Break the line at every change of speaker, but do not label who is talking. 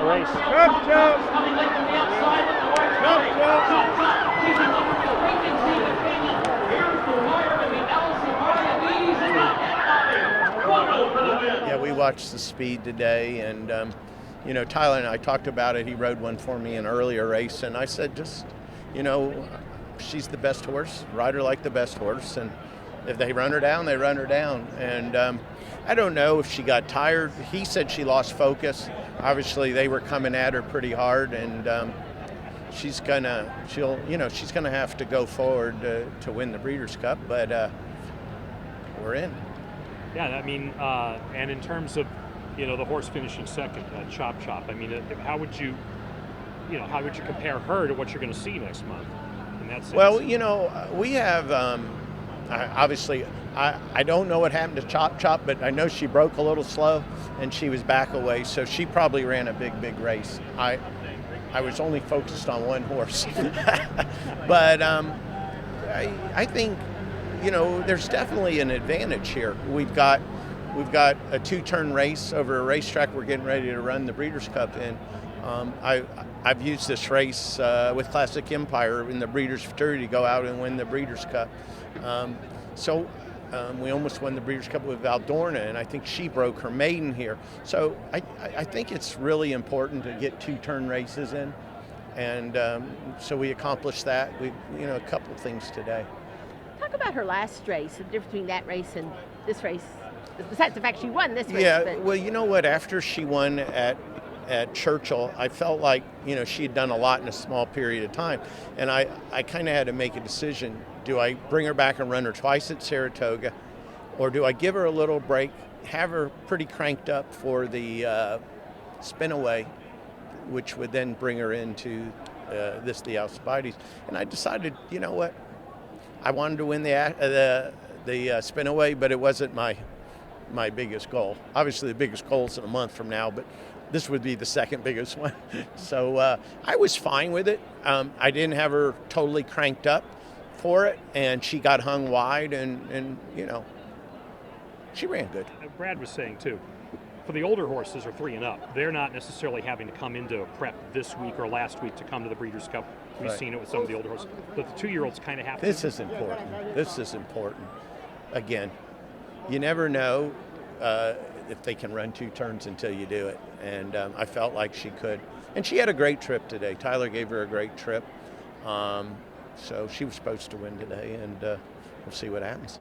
race.
Yeah, we watched the speed today, and Tyler and I talked about it. He rode one for me in an earlier race, and I said, she's the best horse. Ride her like the best horse, and if they run her down, they run her down. And I don't know if she got tired. He said she lost focus. Obviously, they were coming at her pretty hard, and she's gonna have to go forward to win the Breeders' Cup. But we're in.
Yeah, I mean, and in terms of the horse finishing second, Chop Chop. I mean, how would you compare her to what you're going to see next month? In that sense?
Well, we have. Obviously, I don't know what happened to Chop Chop, but I know she broke a little slow and she was back away, so she probably ran a big race. I was only focused on one horse. But I think, there's definitely an advantage here. We've got a two-turn race over a racetrack we're getting ready to run the Breeders' Cup in. I've used this race with Classic Empire in the Breeders' Futurity to go out and win the Breeders' Cup. We almost won the Breeders' Cup with Valdorna, and I think she broke her maiden here. So I think it's really important to get two-turn races in, and so we accomplished that. A couple of things today.
Talk about her last race, the difference between that race and this race, besides the fact she won this race.
Yeah, well, you know what? After she won at Churchill, I felt like, she had done a lot in a small period of time. And I kind of had to make a decision. Do I bring her back and run her twice at Saratoga? Or do I give her a little break, have her pretty cranked up for the spin-away, which would then bring her into the Alcibiades? And I decided, you know what? I wanted to win the spin-away, but it wasn't my biggest goal. Obviously, the biggest goal is in a month from now, but this would be the second biggest one. So I was fine with it. I didn't have her totally cranked up for it, and she got hung wide, and she ran good.
Brad was saying, too, for the older horses or 3 and up, they're not necessarily having to come into a prep this week or last week to come to the Breeders' Cup. We've seen it with some of the older horses. But the 2-year-olds kind of have to.
This is important. Again, you never know if they can run 2 turns until you do it. And I felt like she could. And she had a great trip today. Tyler gave her a great trip. So she was supposed to win today, and we'll see what happens.